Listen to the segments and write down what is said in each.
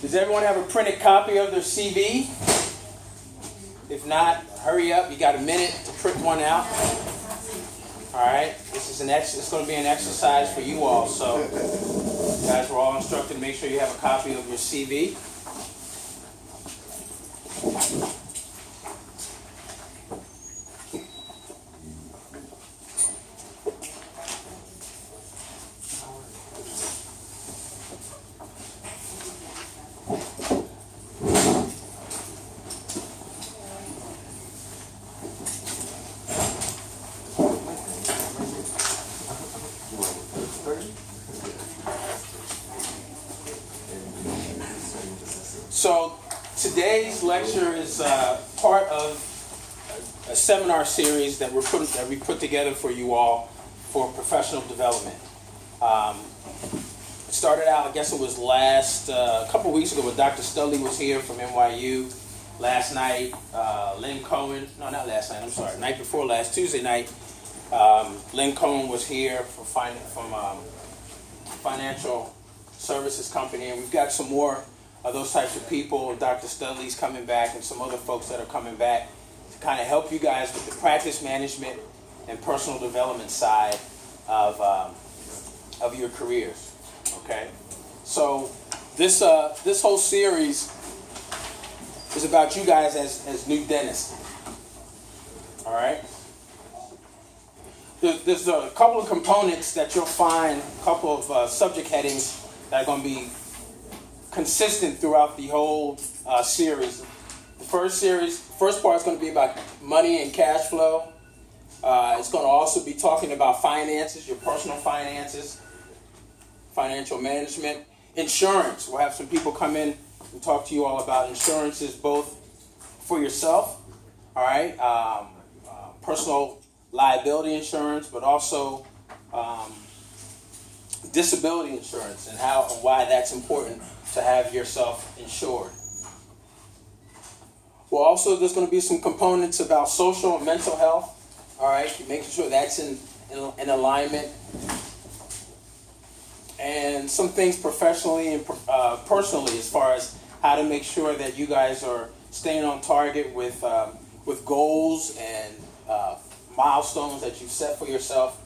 Does everyone have a printed copy of their CV? If not, hurry up. You got a minute to print one out. All right. This is it's going to be an exercise for you all. So, you guys were all instructed to make sure you have a copy of your CV. So today's lecture is part of a seminar series that we put together for you all for professional development. It started out, I guess it was a couple weeks ago, when Dr. Studley was here from NYU. Last night, Lynn Cohen, no, not last night, I'm sorry, night before last, Tuesday night, Lynn Cohen was here from financial services company, and we've got some more of those types of people. Dr. Studley's coming back, and some other folks that are coming back to kind of help you guys with the practice management and personal development side of your careers. Okay, so this whole series is about you guys as new dentists. All right. There's a couple of components that you'll find, a couple of subject headings that are going to be consistent throughout the whole series. The first part is going to be about money and cash flow. It's going to also be talking about finances, your personal finances, financial management, insurance. We'll have some people come in and talk to you all about insurances, both for yourself, all right, personal liability insurance, but also disability insurance and why that's important to have yourself insured. Well, also there's going to be some components about social and mental health. All right, making sure that's in alignment, and some things professionally and personally, as far as how to make sure that you guys are staying on target with goals and milestones that you've set for yourself,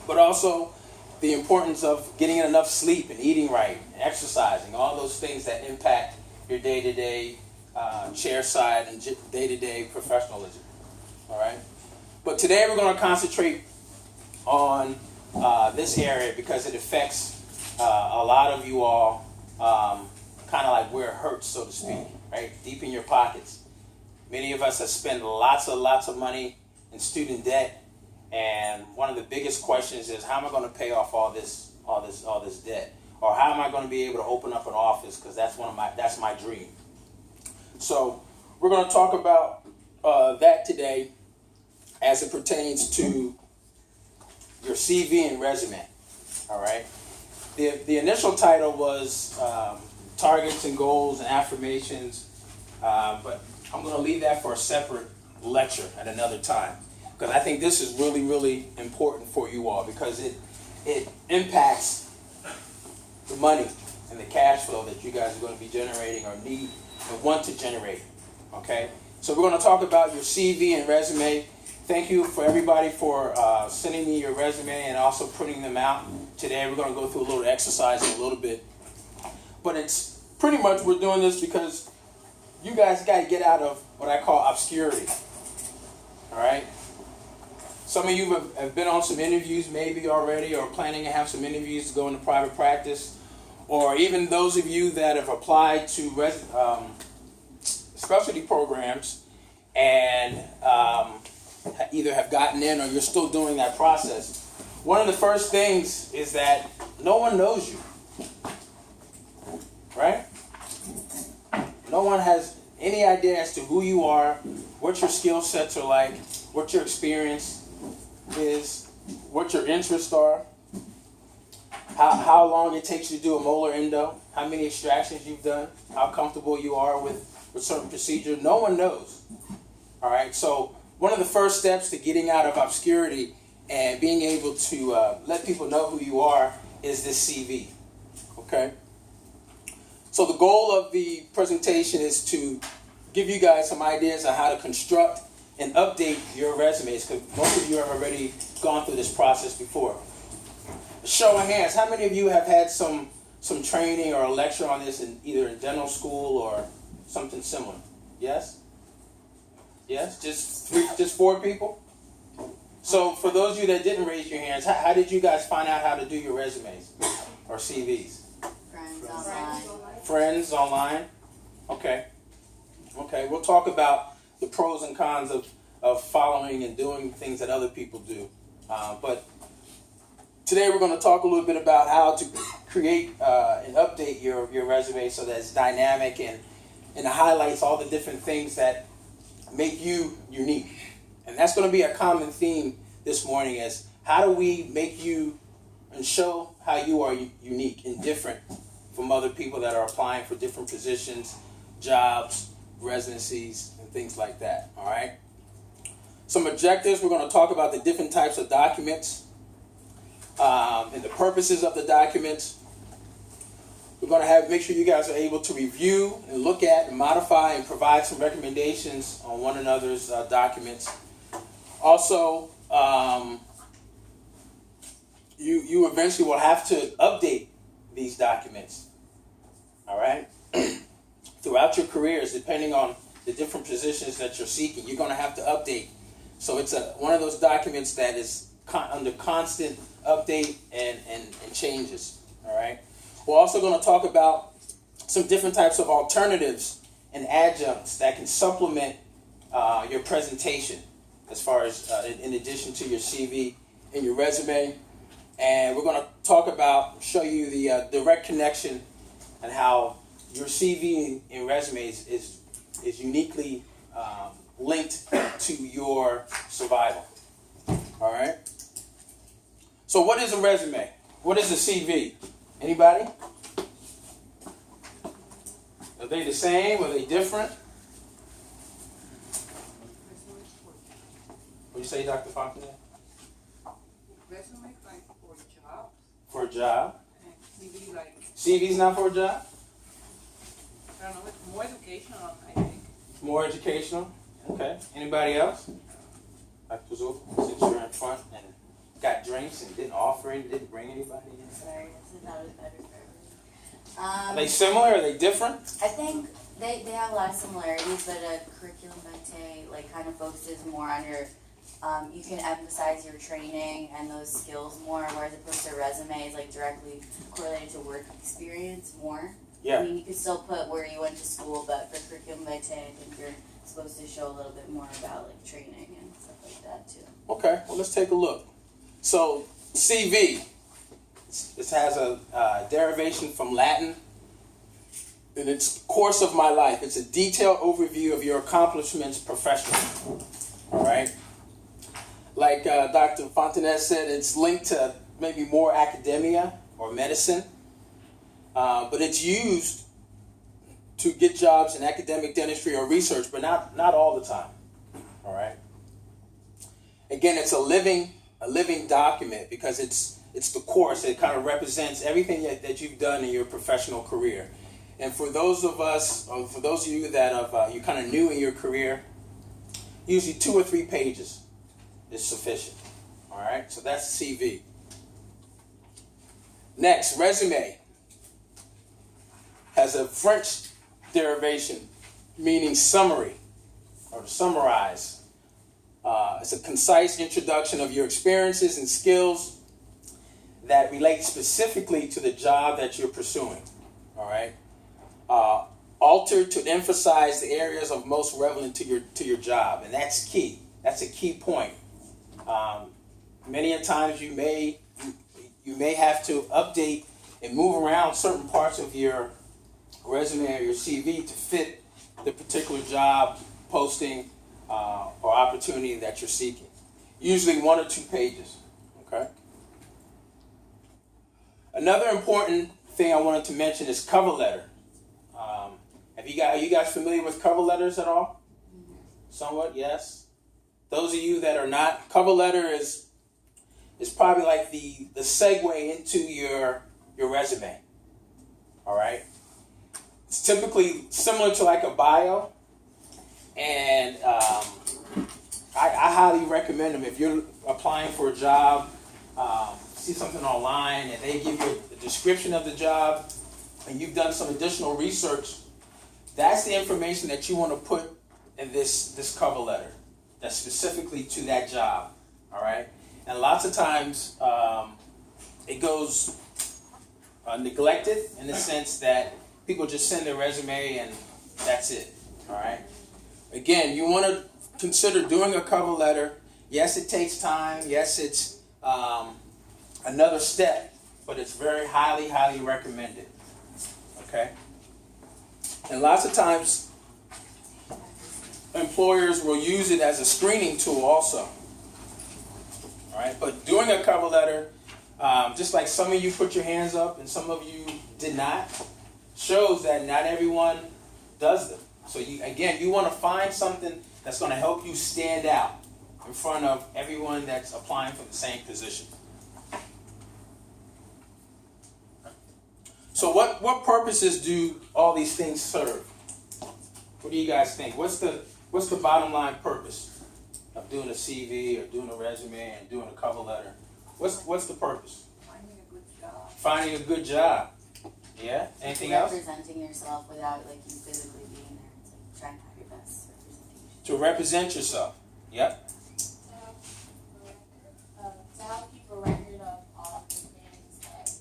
but also the importance of getting enough sleep and eating right, and exercising, all those things that impact your day-to-day chair side and day-to-day professionalism. All right. But today we're going to concentrate on this area because it affects a lot of you all, kind of like where it hurts, so to speak, right? Deep in your pockets. Many of us have spent lots of money in student debt, and one of the biggest questions is, how am I going to pay off all this debt, or how am I going to be able to open up an office? Because that's my dream. So we're going to talk about that today, as it pertains to your CV and resume. All right. The initial title was targets and goals and affirmations, but I'm going to leave that for a separate lecture at another time, because I think this is really, really important for you all, because it impacts the money and the cash flow that you guys are going to be generating or need and want to generate. Okay, so we're going to talk about your CV and resume. Thank you for everybody for sending me your resume and also printing them out. Today we're going to go through a little exercise in a little bit, but it's pretty much, we're doing this because you guys got to get out of what I call obscurity. All right. Some of you have been on some interviews maybe already, or planning to have some interviews to go into private practice, or even those of you that have applied to specialty programs and either have gotten in or you're still doing that process. One of the first things is that no one knows you, right? No one has any idea as to who you are, what your skill sets are like, what your experience is, what your interests are, how long it takes you to do a molar endo, how many extractions you've done, how comfortable you are with certain procedures. No one knows. All right, so one of the first steps to getting out of obscurity and being able to let people know who you are is this CV. Okay? So the goal of the presentation is to give you guys some ideas on how to construct and update your resumes, because most of you have already gone through this process before. Show of hands, how many of you have had some training or a lecture on this in either in dental school or something similar? Yes? Yes? Just 4 people? So for those of you that didn't raise your hands, how did you guys find out how to do your resumes or CVs? Friends online. Friends online? Okay. Okay, we'll talk about the pros and cons of following and doing things that other people do. But today we're going to talk a little bit about how to create and update your resume so that it's dynamic and it highlights all the different things that make you unique. And that's going to be a common theme this morning, is how do we make you and show how you are unique and different from other people that are applying for different positions, jobs, residencies, and things like that. All right. Some objectives. We're going to talk about the different types of documents and the purposes of the documents. We're going to make sure you guys are able to review and look at and modify and provide some recommendations on one another's documents. Also, you eventually will have to update these documents. All right. Throughout your careers, depending on the different positions that you're seeking, you're going to have to update. So it's one of those documents that is under constant update and changes. All right. We're also going to talk about some different types of alternatives and adjuncts that can supplement your presentation, as far as in addition to your CV and your resume. And we're going to show you the direct connection and how your CV and resume is uniquely linked to your survival. All right. So what is a resume? What is a CV? Anybody? Are they the same? Are they different? What do you say, Dr. Fontenay? Resume like for jobs. For a job? And CV like, CV's not for a job? I don't know, it's more educational, I think. More educational? Okay. Anybody else? Dr. Zulf, since you're in front and got drinks and didn't offer it, didn't bring anybody in? Sorry, this is not as better for Are they similar? Are they different? I think they have a lot of similarities, but a curriculum vitae like kind of focuses more on your, you can emphasize your training and those skills more, whereas opposed to resume is like directly correlated to work experience more. Yeah. I mean, you can still put where you went to school, but for curriculum vitae, I think you're supposed to show a little bit more about like training and stuff like that too. Okay, well, let's take a look. So, CV. This has a derivation from Latin, and it's course of my life. It's a detailed overview of your accomplishments professionally. All right. Like Dr. Fontenay said, it's linked to maybe more academia or medicine, but it's used to get jobs in academic dentistry or research, but not all the time. All right. Again, it's a living document because it's the course. It kind of represents everything that you've done in your professional career. And for those of us, or for those of you that have you're kind of new in your career, usually 2 or 3 pages is sufficient. All right, so that's CV. Next, resume has a French derivation meaning summary or to summarize. It's a concise introduction of your experiences and skills that relate specifically to the job that you're pursuing. All right. Altered to emphasize the areas of most relevant to your job, and that's key. That's a key point. Many a times you may have to update and move around certain parts of your resume or your CV to fit the particular job posting or opportunity that you're seeking. Usually 1 or 2 pages. Okay. Another important thing I wanted to mention is cover letter. Are you guys familiar with cover letters at all? Somewhat, yes. Those of you that are not, cover letter is probably like the segue into your resume. All right. It's typically similar to like a bio, and I highly recommend them if you're applying for a job. See something online and they give you a description of the job, and you've done some additional research. That's the information that you want to put in this cover letter. That's specifically to that job. All right, and lots of times it goes neglected in the sense that people just send their resume and that's it. All right. Again, you want to consider doing a cover letter. Yes, it takes time. Yes, it's another step, but it's very highly, highly recommended. Okay. And lots of times, employers will use it as a screening tool also. All right. But doing a cover letter, just like some of you put your hands up and some of you did not, shows that not everyone does them. So you want to find something that's going to help you stand out in front of everyone that's applying for the same position. So what purposes do all these things serve? What do you guys think? What's the bottom line purpose of doing a CV or doing a resume and doing a cover letter? What's the purpose? Finding a good job. Finding a good job. Yeah? Anything else? Representing yourself without like you physically being there. It's like trying to have your best representation. To represent yourself. Yep. To help keep a record of all the things that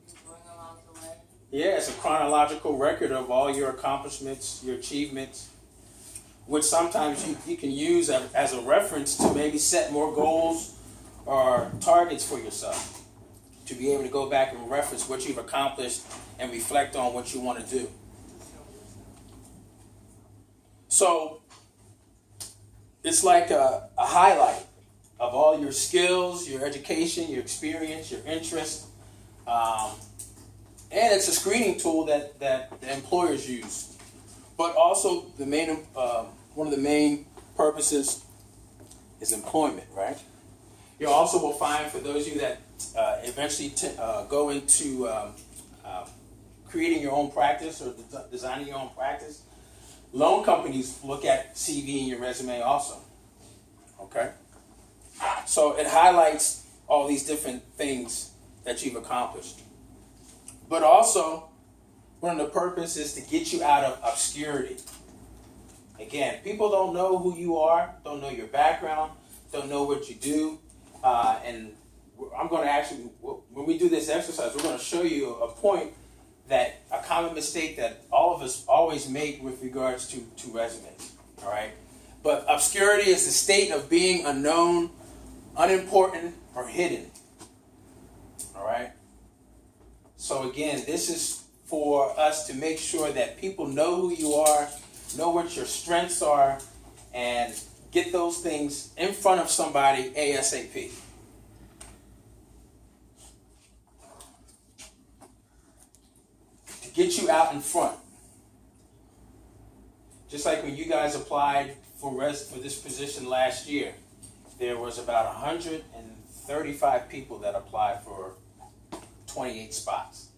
you're doing along the way. Yeah, it's a chronological record of all your accomplishments, your achievements, which sometimes you can use as a reference to maybe set more goals or targets for yourself. To be able to go back and reference what you've accomplished and reflect on what you want to do. So it's like a highlight of all your skills, your education, your experience, your interest. And it's a screening tool that the employers use. But also one of the main purposes is employment, right? You also will find for those of you that eventually go into creating your own practice or designing your own practice, loan companies look at CV and your resume also. Okay? So it highlights all these different things that you've accomplished. But also, one of the purposes is to get you out of obscurity. Again, people don't know who you are, don't know your background, don't know what you do, and I'm going to actually, when we do this exercise, we're going to show you a point that a common mistake that all of us always make with regards to resumes. All right, but obscurity is the state of being unknown, unimportant, or hidden. All right. So again, this is for us to make sure that people know who you are, know what your strengths are, and get those things in front of somebody ASAP. To get you out in front. Just like when you guys applied for this position last year, there was about 135 people that applied for 28 spots.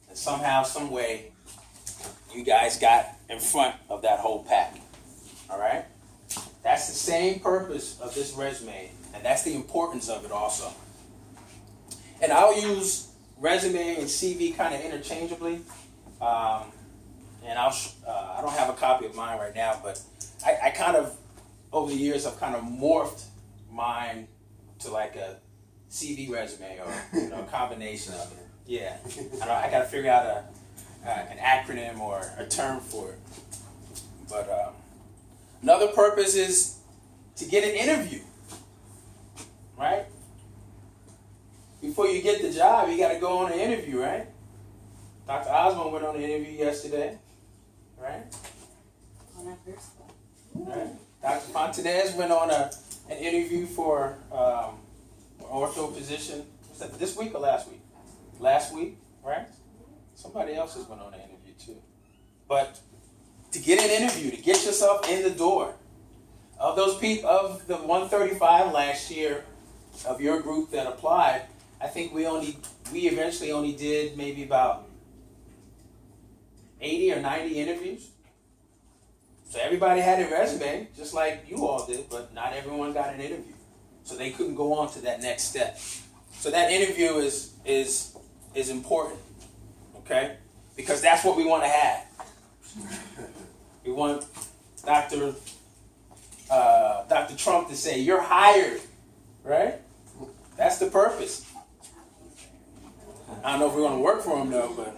And somehow, some way, you guys got in front of that whole pack. All right? That's the same purpose of this resume, and that's the importance of it also. And I'll use resume and CV kind of interchangeably. And I don't have a copy of mine right now, but I kind of, over the years, I've kind of morphed mine to like a CV resume or a combination of it. Yeah, I got to figure out an acronym or a term for it. But another purpose is to get an interview, right? Before you get the job, you got to go on an interview, right? Dr. Osmond went on an interview yesterday, right? On that first one. Right. Dr. Fontanez went on an interview for an ortho position. Was that this week or last week? Last week, right? Somebody else has went on an interview too. But to get an interview, to get yourself in the door, of those people, of the 135 last year of your group that applied, I think we eventually only did maybe about 80 or 90 interviews. So everybody had a resume, just like you all did, but not everyone got an interview. So they couldn't go on to that next step. So that interview is important, okay? Because that's what we want to have. We want Dr. Trump to say, "You're hired," right? That's the purpose. I don't know if we want to work for him though, but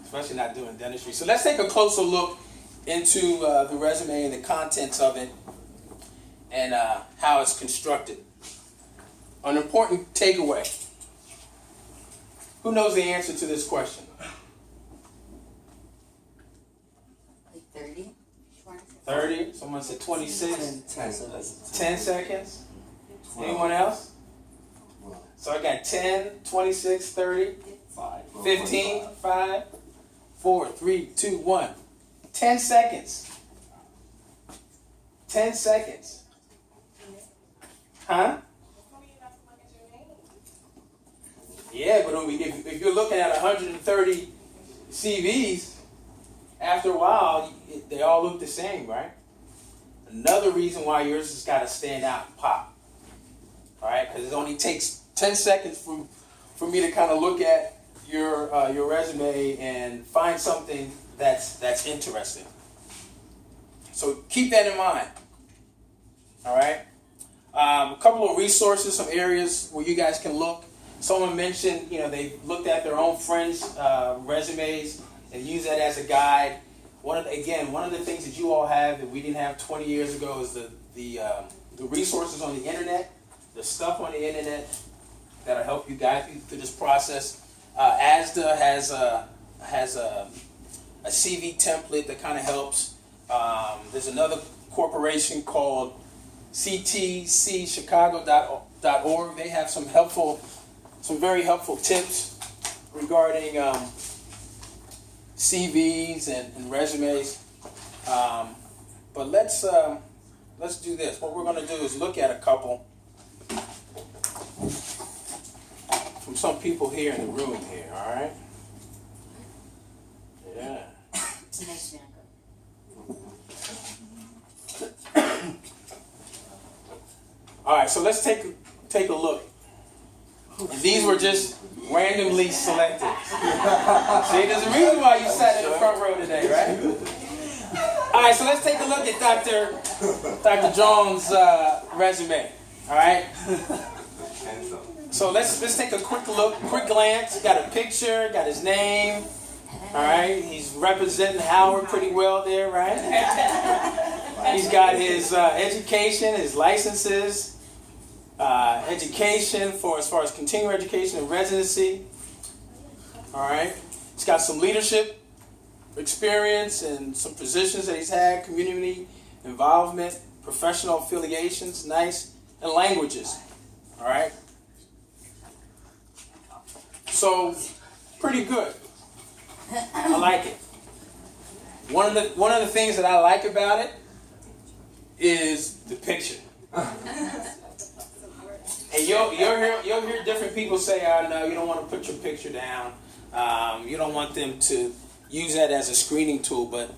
especially not doing dentistry. So let's take a closer look into the resume and the contents of it and how it's constructed. An important takeaway. Who knows the answer to this question? Like 30? 30? Someone said 26? 10 seconds. 10 seconds? Anyone else? So I got 10, 26, 30, 15, 5, 4, 3, 2, 1. 10 seconds. 10 seconds. Huh? Yeah, but if you're looking at 130 CVs, after a while, they all look the same, right? Another reason why yours has got to stand out and pop. All right? Because it only takes 10 seconds for me to kind of look at your resume and find something that's interesting. So keep that in mind. All right? A couple of resources, some areas where you guys can look. Someone mentioned, they looked at their own friends' resumes and use that as a guide. One of the things that you all have that we didn't have 20 years ago is the resources on the internet, the stuff on the internet that'll help you guide you through this process. ASDA has a CV template that kind of helps. There's another corporation called ctcchicago.org. They have some very helpful tips regarding CVs and resumes. But let's do this. What we're going to do is look at a couple from some people here in the room here. All right. Yeah. Nice man. All right. So let's take a look. These were just randomly selected. See, there's a reason why you sat in the front row today, right? All right, so let's take a look at Dr. Jones' resume. All right. So let's take a quick glance. Got a picture, got his name. All right, he's representing Howard pretty well there, right? He's got his education, his licenses. Education as far as continuing education and residency. All right. He's got some leadership experience and some positions that he's had, community involvement, professional affiliations, nice, and languages. All right. So, pretty good. I like it. One of the things that I like about it is the picture. And you'll hear different people say, "Oh no, you don't want to put your picture down. You don't want them to use that as a screening tool." But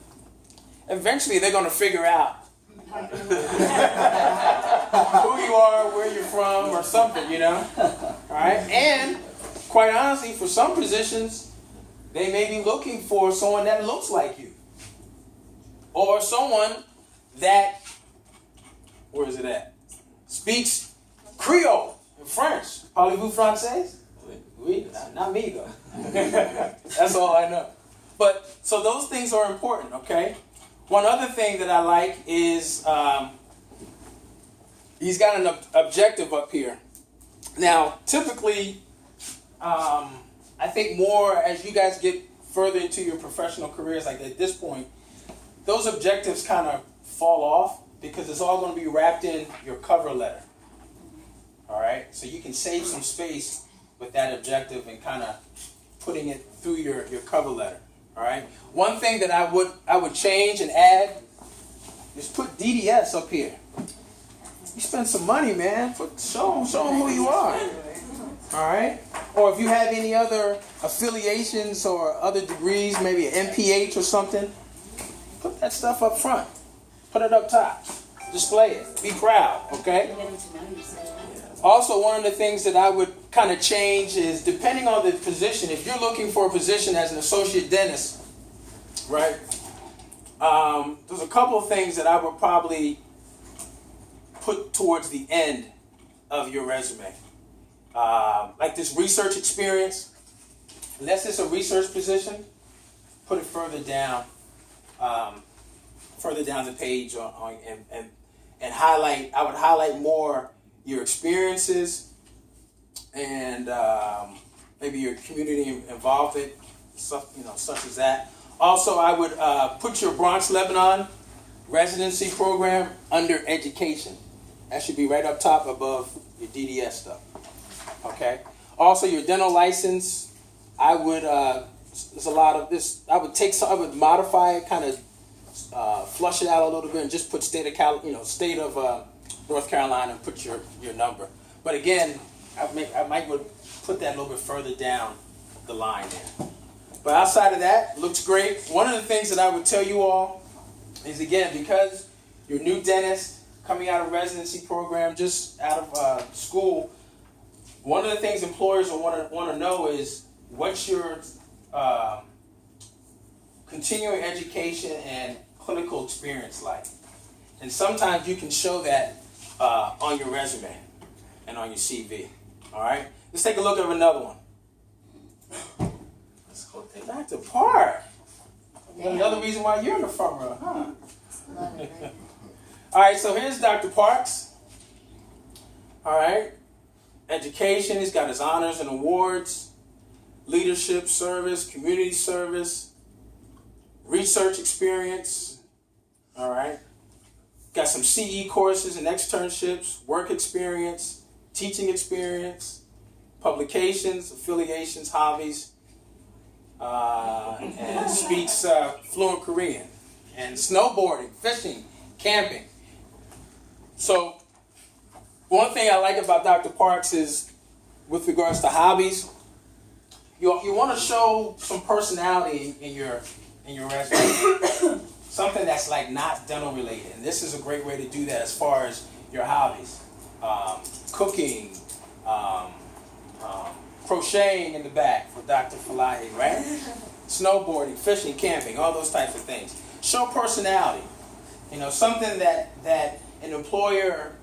eventually, they're going to figure out who you are, where you're from, or something. All right. And quite honestly, for some positions, they may be looking for someone that looks like you, or someone that speaks Creole and French. Parlez-vous français? Oui, not me though. That's all I know. But so those things are important, okay? One other thing that I like is he's got an objective up here. Now, typically, I think more as you guys get further into your professional careers, like at this point, those objectives kind of fall off because it's all going to be wrapped in your cover letter. All right, so you can save some space with that objective and kind of putting it through your cover letter. All right. One thing that I would change and add is put DDS up here. You spend some money, man. Show them who you are. All right. Or if you have any other affiliations or other degrees, maybe an MPH or something, put that stuff up front. Put it up top. Display it. Be proud, okay? Also, one of the things that I would kind of change is, depending on the position, if you're looking for a position as an associate dentist, right? There's a couple of things that I would probably put towards the end of your resume. Like this research experience. Unless it's a research position, put it further down the page and highlight. I would highlight more your experiences and maybe your community involvement, such as that. Also, I would put your Bronx, Lebanon residency program under education. That should be right up top above your DDS stuff. Okay. Also, your dental license. I would. There's a lot of this. I would modify it, kind of flush it out a little bit, and just put state of North Carolina, and put your number. But again, I might put that a little bit further down the line there. But outside of that, looks great. One of the things that I would tell you all is, again, because you're a new dentist coming out of residency program, just out of school, one of the things employers will want to know is what's your continuing education and clinical experience like. And sometimes you can show that on your resume and on your CV. All right? Let's take a look at another one. Let's go to Dr. Park. Another reason why you're in the front row, huh? All right, so here's Dr. Parks. All right. Education, he's got his honors and awards, leadership service, community service, research experience. All right. Got some CE courses and externships, work experience, teaching experience, publications, affiliations, hobbies, and speaks fluent Korean, and snowboarding, fishing, camping. So one thing I like about Dr. Parks is, with regards to hobbies, you want to show some personality in your resume. Something that's like not dental related. And this is a great way to do that as far as your hobbies. Cooking, crocheting in the back for Dr. Falahi, right? Snowboarding, fishing, camping, all those types of things. Show personality. Something that an employer,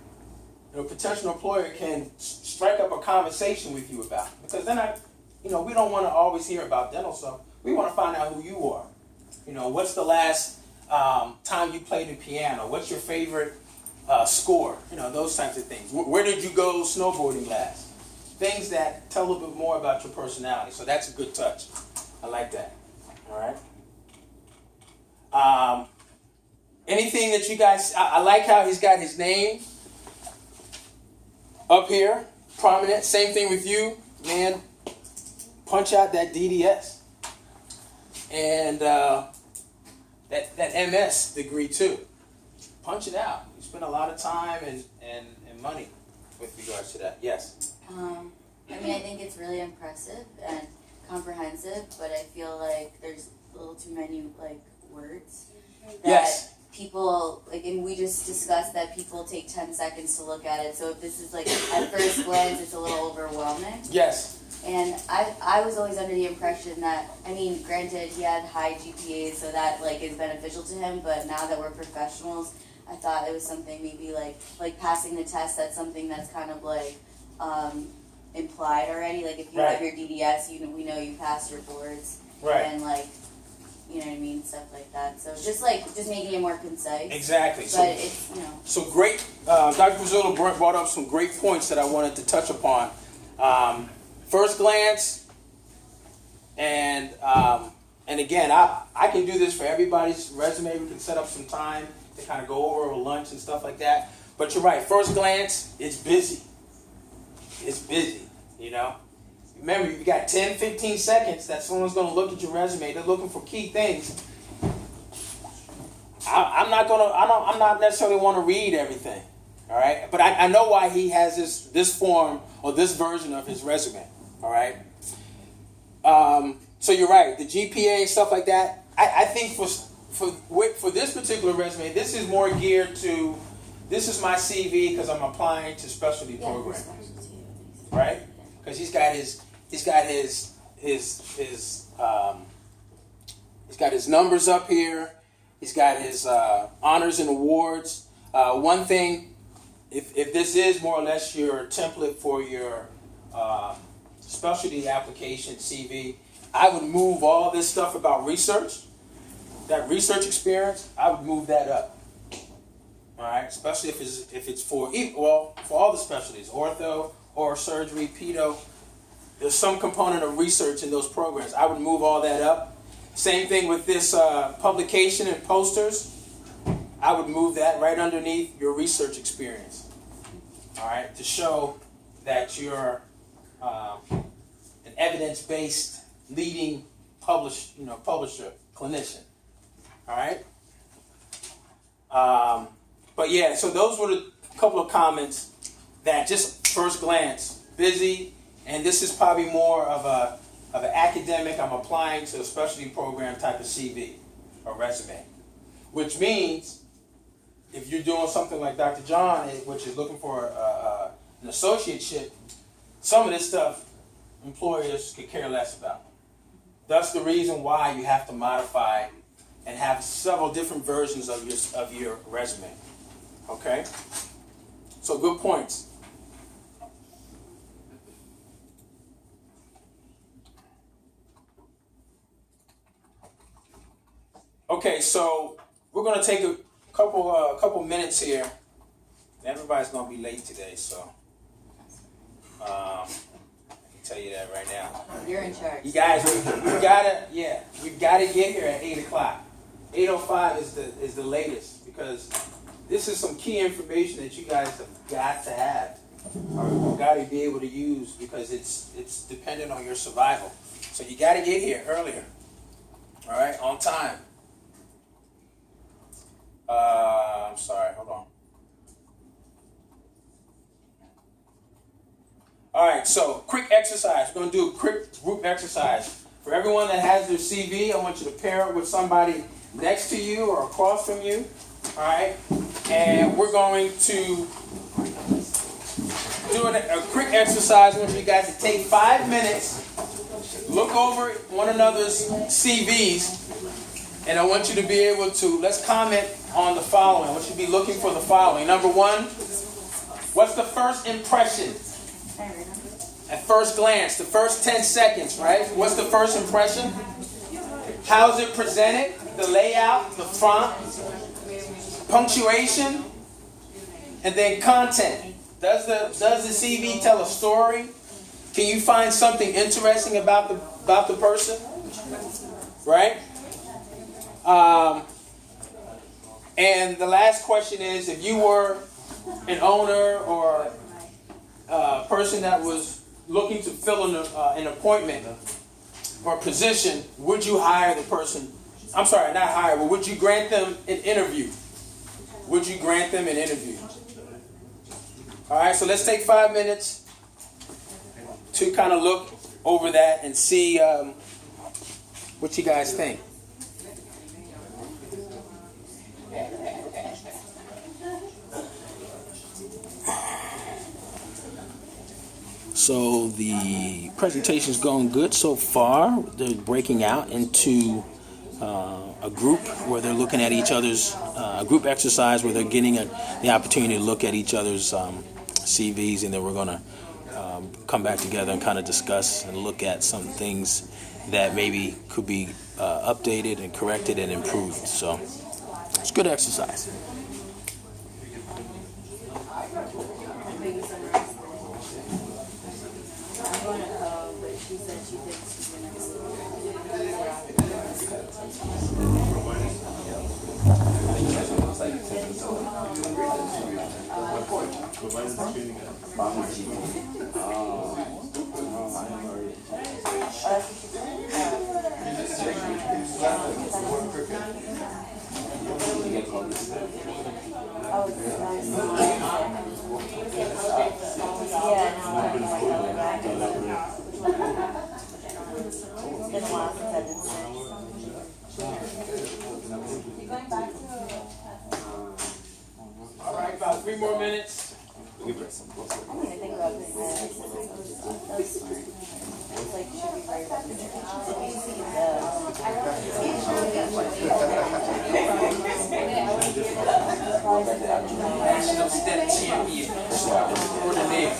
potential employer can strike up a conversation with you about. Because then we don't want to always hear about dental stuff. We want to find out who you are. What's the last time you played the piano? What's your favorite score? Those types of things. Where did you go snowboarding last? Things that tell a little bit more about your personality. So that's a good touch. I like that. All right. Anything that you guys, I like how he's got his name up here, prominent. Same thing with you, man. Punch out that DDS. And that MS degree too. Punch it out. You spend a lot of time and money with regards to that. Yes. I think it's really impressive and comprehensive, but I feel like there's a little too many words that Yes. people and we just discussed that people take 10 seconds to look at it. So if this is at first glance, it's a little overwhelming. Yes. And I was always under the impression that, granted he had high GPAs, so that is beneficial to him, but now that we're professionals, I thought it was something maybe like passing the test, that's something that's kind of implied already. If you have your DDS, we know you passed your boards. Right. And stuff like that. So just making it more concise. Exactly. But it's, So great. Dr. Pizzolo brought up some great points that I wanted to touch upon. First glance, and again, I can do this for everybody's resume. We can set up some time to kind of go over lunch and stuff like that. But you're right. First glance, it's busy. It's busy. Remember, you got 10, 15 seconds that someone's going to look at your resume. They're looking for key things. I'm not necessarily want to read everything. All right, but I know why he has this form or this version of his resume. All right. So you're right. The GPA and stuff like that. I think for this particular resume, this is more geared to. This is my CV because I'm applying to specialty programs, right? Because he's got his numbers up here. He's got his honors and awards. One thing, if this is more or less your template for your specialty application CV, I would move all this stuff about research, that research experience, I would move that up. All right, especially if it's for all the specialties, ortho, oral surgery, pedo. There's some component of research in those programs. I would move all that up. Same thing with this publication and posters. I would move that right underneath your research experience. All right, to show that you're an evidence-based leading publisher, clinician. All right. But yeah, so those were the couple of comments that just first glance, busy, and this is probably more of an academic, I'm applying to a specialty program type of CV or resume. Which means, if you're doing something like Dr. John, which is looking for an associateship, some of this stuff employers could care less about. That's the reason why you have to modify and have several different versions of your resume. Okay? So good points. Okay, so we're going to take a couple minutes here. Everybody's going to be late today, so I can tell you that right now. You're in charge. You guys, we've got to get here at 8 o'clock. 8:05 is the latest, because this is some key information that you guys have got to have, or got to be able to use, because it's dependent on your survival. So you got to get here earlier. All right, on time. I'm sorry, hold on. All right, so quick exercise. We're going to do a quick group exercise. For everyone that has their CV, I want you to pair it with somebody next to you or across from you. All right, and we're going to do a quick exercise. I want you guys to take 5 minutes, look over one another's CVs, and I want you to be able to, let's comment on the following. I want you to be looking for the following. Number one, what's the first impression? At first glance, the first 10 seconds, right? What's the first impression? How's it presented? The layout, the font, punctuation, and then content. Does the CV tell a story? Can you find something interesting about the person? Right? And the last question is, if you were an owner or a person that was looking to fill an appointment or position, would you hire the person? I'm sorry, not hire, but would you grant them an interview? Would you grant them an interview? All right, so let's take 5 minutes to kind of look over that and see what you guys think. So the presentation's going good so far. They're breaking out into a group where they're looking at each other's, a group exercise where they're getting the opportunity to look at each other's CVs, and then we're going to come back together and kind of discuss and look at some things that maybe could be updated and corrected and improved. So it's good exercise. attendance there. Going back to All right, about 3 more minutes. I didn't even think about doing that. That's smart. It's like, should be right up there. National step champion. Coordinator.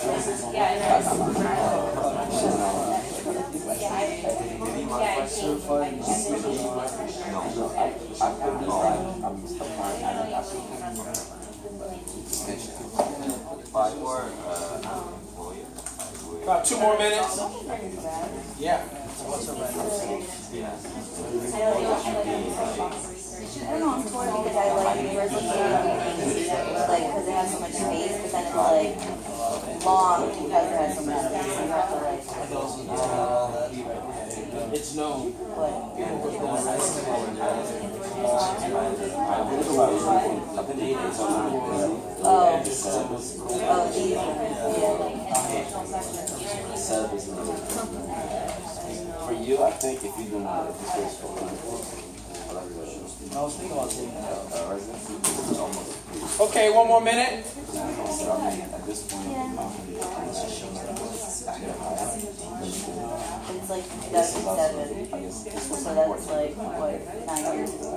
About 2 more minutes. Yeah. I don't know, I'm torn because I like university like, because it has so much space, but then it's like long because it has so much space, so you have to like, It's known. For you, I think if you're doing if this was for I was thinking about taking residency, it's almost Okay, 1 more minute. at this point, it's like 2007, so that's like, what, 9 years ago.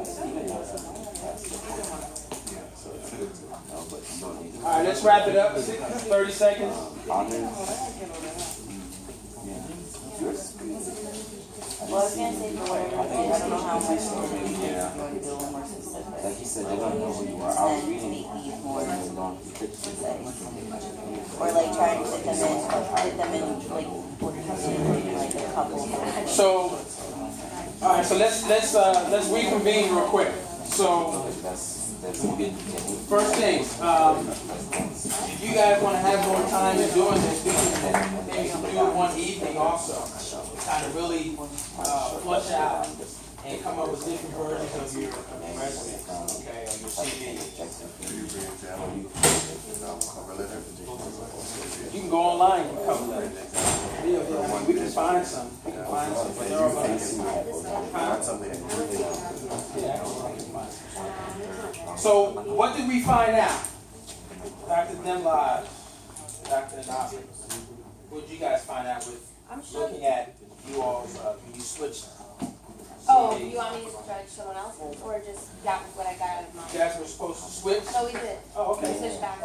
All right, let's wrap it up. 30 seconds. Well, I was gonna say for whatever you did, I don't know how much you want to do a little more specific. like you said, they're gonna know who you are. I was And reading make these more like or like trying to fit them in like like a couple. So, all right. So let's reconvene real quick. So, that's good. first things, if you guys want to have more time in doing this, we can maybe do it one evening also. Kind of really flush out and come up with different versions of your resume, okay, or your CV. You can go online and cover that. We can find some. We can find some, but they're all going to So, what did we find out? Dr. Demlod, Dr. Nabi, what did you guys find out with looking at you all's, when you switched? Oh, you want me to judge someone else's or just what I got out of mine? You guys were supposed to switch? No, we did. Oh, We okay. switched back.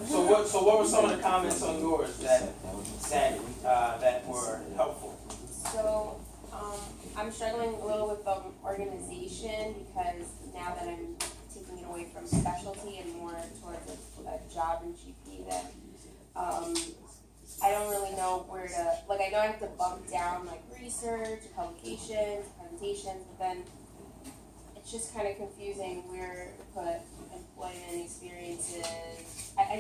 So what were some of the comments on yours that were helpful? So, I'm struggling a little with organization because now that I'm taking it away from specialty and more towards a job in GP, that I don't really know where to, like, I know I have to bump down like research, publications, presentations, but then it's just kind of confusing where to put employment experiences. I just